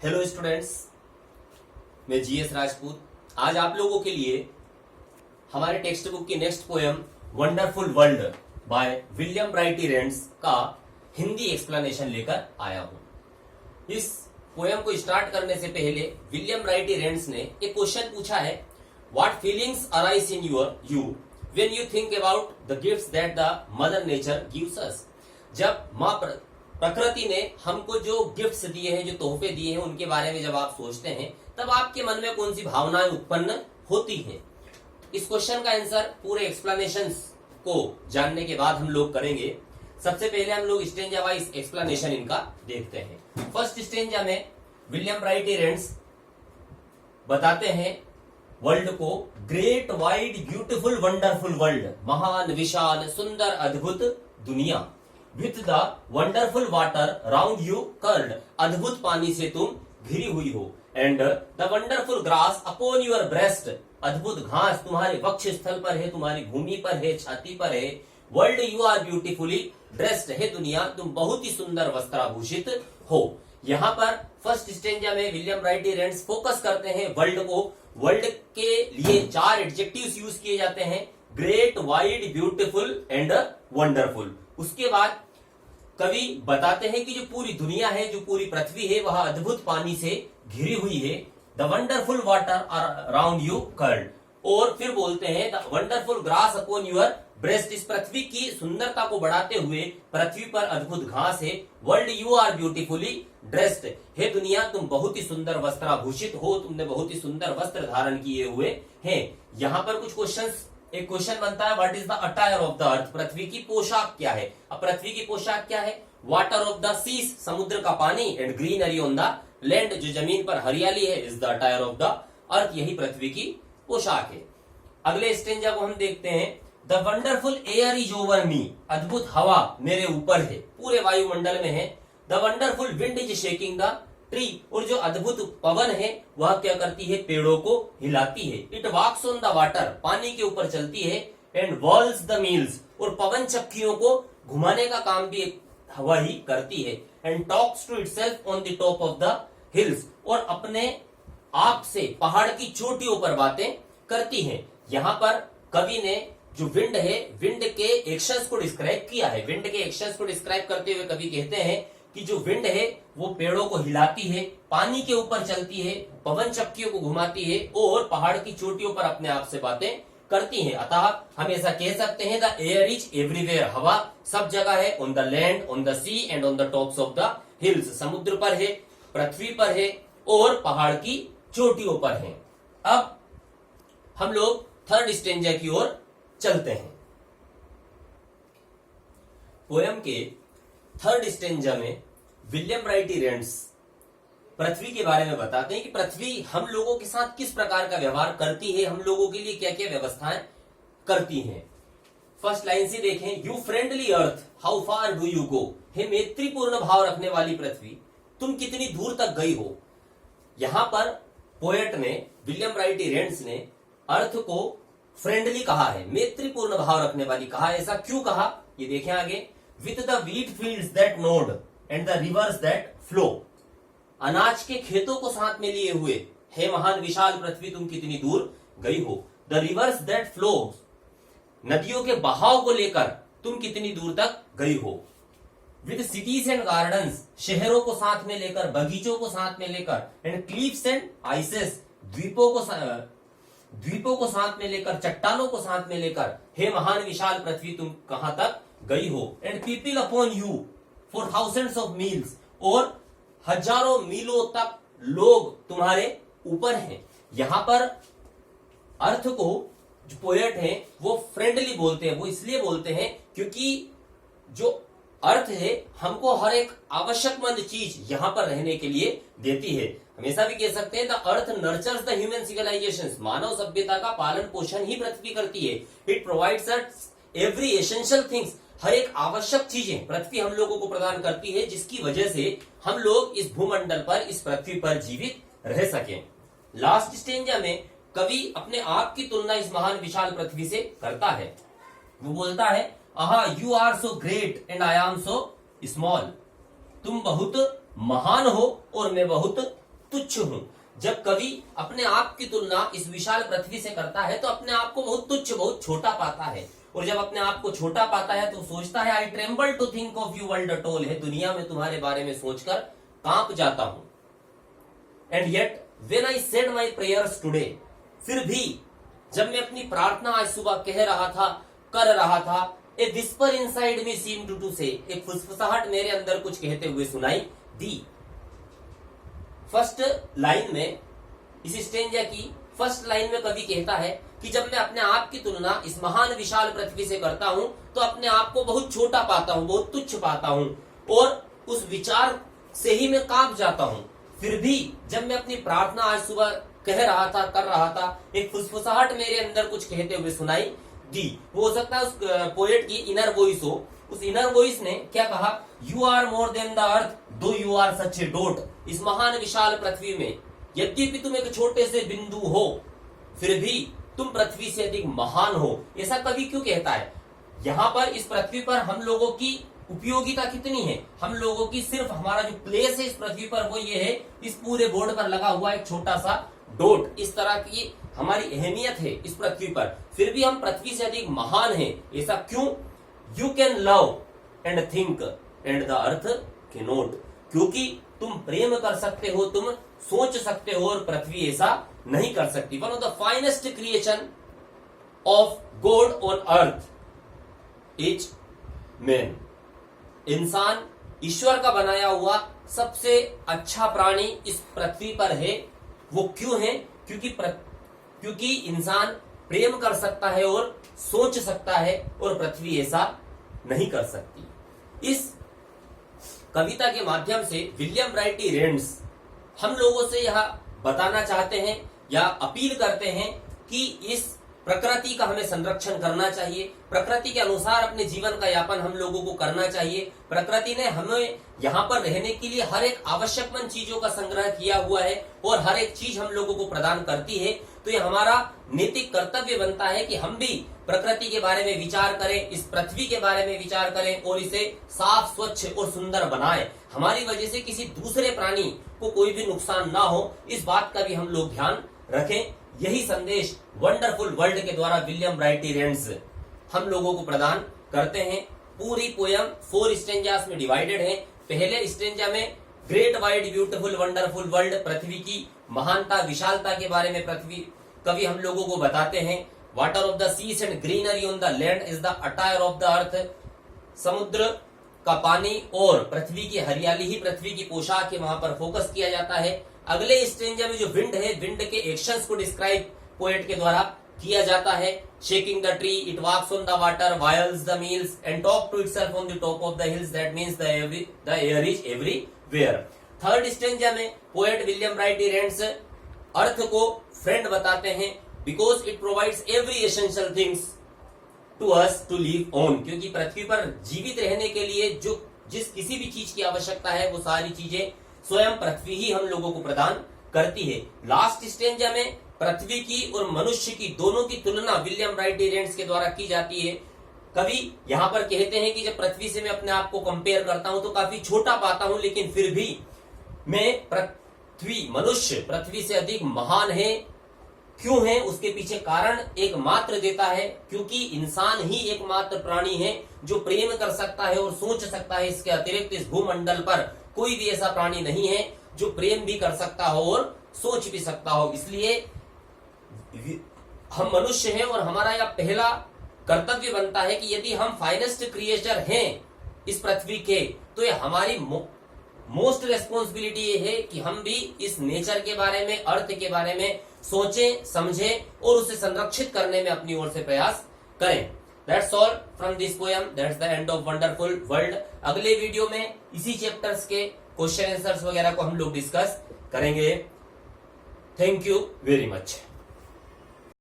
Hello students, मैं GS Rajput आज आप लोगों के लिए हमारे टेक्स्ट बुक की next poem wonderful world by William right Reigns का हिंदी एक्सप्लेनेशन लेकर आया हूं। इस पोयम को स्टार्ट करने से पहले विलियम राइट रेंड्स ने एक क्वेश्चन पूछा है, what feelings arise in you when you think about the gifts that the mother nature gives us. जब माँ प्रकृति ने हमको जो गिफ्ट्स दिए हैं, जो तोहफे दिए हैं, उनके बारे में जब आप सोचते हैं तब आपके मन में कौन सी भावनाएं उत्पन्न होती हैं। इस क्वेश्चन का आंसर पूरे एक्सप्लेनेशन को जानने के बाद हम लोग करेंगे। सबसे पहले हम लोग स्टेंजा वाइज एक्सप्लेनेशन इनका देखते हैं। फर्स्ट स्टेंजा में विलियम राइट रेंड्स बताते हैं वर्ल्ड को great wide beautiful wonderful world, महान विशाल सुंदर अद्भुत दुनिया, with the wonderful water round you curled, अद्भुत पानी से तुम घिरी हुई हो, and the wonderful grass upon your breast, अद्भुत घास तुम्हारे वक्ष स्थल पर है, तुम्हारी भूमि पर है, छाती पर है, world you are beautifully dressed, है दुनिया तुम बहुत ही सुंदर वस्त्राभूषित हो। यहाँ पर फर्स्ट स्टेंजा में विलियम राइट रेंड्स फोकस करते हैं वर्ल्ड को। वर्ल्ड के लिए 4 एडजेक्टिव्स यूज किए जाते हैं, great, wide, beautiful and wonderful. उसके बाद कवि बताते हैं कि जो पूरी दुनिया है, जो पूरी पृथ्वी है, वह अद्भुत पानी से घिरी हुई है, the wonderful water around you curled, और फिर बोलते हैं the wonderful grass upon your breast, इस पृथ्वी की सुंदरता को बढ़ाते हुए पृथ्वी पर अद्भुत घास है, world you are beautifully dressed, हे दुनिया तुम बहुत ही सुंदर वस्त्राभूषित हो, तुमने बहुत ही सुंदर वस्त्र धारण किए हुए हैं। यहाँ पर कुछ क्वेश्चंस, एक क्वेश्चन बनता है, what is the attire of the earth, पृथ्वी की पोशाक क्या है। अब पृथ्वी की पोशाक क्या है, वाटर ऑफ द सीज, समुद्र का पानी, and greenery on the land, जो जमीन पर हरियाली है, is the attire of the अर्थ, यही पृथ्वी की पोशाक है। अगले स्टेंजा को हम देखते हैं, the wonderful air is over me, अद्भुत हवा मेरे ऊपर है, पूरे वायुमंडल में है, the wonderful wind is shaking the tree, और जो अद्भुत पवन है वह क्या करती है, पेड़ों को हिलाती है, it walks on the water, पानी के ऊपर चलती है, एंड वर्ल्स द मील्स, और पवन चक्कियों को घुमाने का काम भी हवा ही करती है, and talks to itself on the top of the hills, और अपने आप से पहाड़ की चोटियों पर बातें करती है। यहाँ पर कवि ने जो विंड है, विंड के एक्शंस को डिस्क्राइब किया है। विंड के एक्शंस को डिस्क्राइब करते हुए कवि कहते हैं कि जो विंड है वो पेड़ों को हिलाती है, पानी के ऊपर चलती है, पवन चक्कियों को घुमाती है, और पहाड़ की चोटियों पर अपने आप से बातें करती है। अतः हम ऐसा कह सकते हैं, द एयर इज एवरीवेयर, हवा सब जगह है, on the land, on the sea and on the tops of the hills, समुद्र पर है, पृथ्वी पर है, और पहाड़ की चोटियों पर है। अब हम लोग थर्ड स्टेंजा की ओर चलते हैं। पोयम के थर्ड स्टेंजा में विलियम राइट रेंड्स पृथ्वी के बारे में बताते हैं कि पृथ्वी हम लोगों के साथ किस प्रकार का व्यवहार करती है, हम लोगों के लिए क्या क्या व्यवस्थाएं करती हैं। फर्स्ट लाइन से देखें, you friendly earth how far do you go, हे मैत्रीपूर्ण भाव रखने वाली पृथ्वी तुम कितनी दूर तक गई हो। यहां पर पोएट ने, विलियम राइट रेंड्स ने अर्थ को फ्रेंडली कहा है, मैत्रीपूर्ण भाव रखने वाली कहा है। ऐसा क्यों कहा, ये देखें आगे, with the wheat fields that node and the reverse that flow, अनाज के खेतों को साथ में लिए हुए, हे महान विशाल पृथ्वी तुम कितनी दूर गई हो। द रिवर्स दैट फ्लो, नदियों के बहाव को लेकर तुम कितनी दूर तक गई हो। विद सिटीज एंड गार्डन्स, शहरों को साथ में लेकर, बगीचों को साथ में लेकर, एंड क्लिफ्स एंड आइसेस, द्वीपों को साथ में लेकर, चट्टानों को साथ में लेकर, हे महान विशाल पृथ्वी तुम कहां तक गई हो। And people upon you for thousands of meals, और हजारों मीलों तक लोग तुम्हारे ऊपर हैं। यहां पर अर्थ को जो पोएट हैं वो फ्रेंडली बोलते हैं। वो इसलिए बोलते हैं क्योंकि जो अर्थ है हमको हर एक आवश्यकमंद चीज यहां पर रहने के लिए देती है। हमेशा भी कह सकते हैं, the earth nurtures the human civilization, मानव सभ्यता का पालन पोषण ही पृथ्वी करती है। It provides us every essential things, हर एक आवश्यक चीजें पृथ्वी हम लोगों को प्रदान करती है, जिसकी वजह से हम लोग इस भूमंडल पर, इस पृथ्वी पर जीवित रह सकें। लास्ट स्टेंजा में कवि अपने आप की तुलना इस महान विशाल पृथ्वी से करता है। वो बोलता है, aha you are so great and I am so small, तुम बहुत महान हो और मैं बहुत तुच्छ हूं। जब कवि अपने आप की तुलना इस विशाल पृथ्वी से करता है तो अपने आप को बहुत तुच्छ, बहुत छोटा पाता है, और जब अपने आप को छोटा पाता है तो सोचता है I tremble to think of you world toll, है दुनिया में तुम्हारे बारे में सोचकर कांप जाता हूं। And yet when I said my prayers today, फिर भी जब मैं अपनी प्रार्थना आज सुबह कह रहा था, कर रहा था, a whisper inside me seemed to say, एक फुसफुसाहट मेरे अंदर कुछ कहते हुए सुनाई दी। फर्स्ट लाइन में, इस स्टेंजा की फर्स्ट लाइन में कवि कहता है कि जब मैं अपने आप की तुलना इस महान विशाल पृथ्वी से करता हूं तो अपने आप को बहुत छोटा पाता हूं, बहुत तुच्छ पाता हूं, और उस विचार से ही मैं कांप जाता हूं। फिर भी जब मैं अपनी प्रार्थना आज सुबह कह रहा था, कर रहा था, एक फुसफुसाहट मेरे अंदर कुछ कहते हुए सुनाई दी। वो हो सकता है उस पोएट की इनर वॉइस हो। उस इनर वॉइस ने क्या कहा, you are more than the earth though you are such a dot, इस महान विशाल पृथ्वी में यद्यपि तुम एक छोटे से बिंदु हो फिर भी तुम पृथ्वी से अधिक महान हो। ऐसा कवि क्यों कहता है? यहाँ पर इस पृथ्वी पर हम लोगों की उपयोगिता कितनी है, हम लोगों की सिर्फ हमारा जो प्लेस है इस पृथ्वी पर वो ये है, इस पूरे बोर्ड पर लगा हुआ एक छोटा सा डॉट, इस तरह की हमारी अहमियत है इस पृथ्वी पर, फिर भी हम पृथ्वी से अधिक महान हैं। ऐसा क्यों? You can love and think and the earth can not, क्योंकि तुम प्रेम कर सकते हो, तुम सोच सकते हो, और पृथ्वी ऐसा नहीं कर सकती। One of the finest creation of God on earth is man, इंसान ईश्वर का बनाया हुआ सबसे अच्छा प्राणी इस पृथ्वी पर है। वो क्यों है? क्योंकि इंसान प्रेम कर सकता है और सोच सकता है, और पृथ्वी ऐसा नहीं कर सकती। इस कविता के माध्यम से विलियम राइटी रेंड्स हम लोगों से यह बताना चाहते हैं या अपील करते हैं कि इस प्रकृति का हमें संरक्षण करना चाहिए, प्रकृति के अनुसार अपने जीवन का यापन हम लोगों को करना चाहिए। प्रकृति ने हमें यहाँ पर रहने के लिए हर एक आवश्यकमंद चीजों का संग्रह किया हुआ है और हर एक चीज हम लोगों को प्रदान करती है। तो ये हमारा नैतिक कर्तव्य बनता है कि हम भी प्रकृति के बारे में विचार करें, इस पृथ्वी के बारे में विचार करें और इसे साफ, स्वच्छ और सुंदर बनाएं। हमारी वजह से किसी दूसरे प्राणी को कोई भी नुकसान ना हो, इस बात का भी हम लोग ध्यान रखें। यही संदेश वंडरफुल वर्ल्ड के द्वारा विलियम राइटी रेंड्स हम लोगों को प्रदान करते हैं। पूरी पोयम 4 स्टेंजास में डिवाइडेड है। पहले स्टेंजा में great wide beautiful wonderful world, पृथ्वी की महानता, विशालता के बारे में पृथ्वी कवि हम लोगों को बताते हैं। Water of the seas and greenery on the land is the attire of the earth, समुद्र का पानी और पृथ्वी की हरियाली ही पृथ्वी की पोशाक है, वहां पर फोकस किया जाता है। अगले स्टेंजा में जो विंड है, विंड के एक्शंस को डिस्क्राइब पोएट के द्वारा किया जाता है। Shaking the tree, it walks on the water, whirls the mills and talk to itself on the top of the hills, that means the air is everywhere. Third stanza में poet William Brighty Rands earth को friend बताते हैं, because it provides every essential things to us to live on, क्योंकि पृथ्वी पर जीवित रहने के लिए जो जिस किसी भी चीज की आवश्यकता है वो सारी चीजें स्वयं पृथ्वी ही हम लोगों को प्रदान करती है। लास्ट स्टेंजा में पृथ्वी की और मनुष्य की दोनों की तुलना विलियम राइटी रेंड्स के द्वारा की जाती है। कवि यहाँ पर कहते हैं कि जब पृथ्वी से मैं अपने आप को कंपेयर करता हूं तो काफी छोटा पाता हूं, लेकिन फिर भी मैं मनुष्य पृथ्वी से अधिक महान है। क्यों है? उसके पीछे कारण एकमात्र देता है, क्योंकि इंसान ही एकमात्र प्राणी है जो प्रेम कर सकता है और सोच सकता है। इसके अतिरिक्त इस भूमंडल पर कोई भी ऐसा प्राणी नहीं है जो प्रेम भी कर सकता हो और सोच भी सकता हो। इसलिए हम मनुष्य हैं और हमारा यह पहला कर्तव्य बनता है कि यदि हम फाइनेस्ट क्रिएचर हैं इस पृथ्वी के, तो ये हमारी मोस्ट रेस्पॉन्सिबिलिटी ये है कि हम भी इस नेचर के बारे में, अर्थ के बारे में सोचें, समझें और उसे संरक्षित करने में अपनी ओर से प्रयास करें। That's all from this poem. That's the end of wonderful world. अगले वीडियो में इसी चैप्टर्स के क्वेश्चन आंसर्स वगैरह को हम लोग डिस्कस करेंगे। Thank you very much.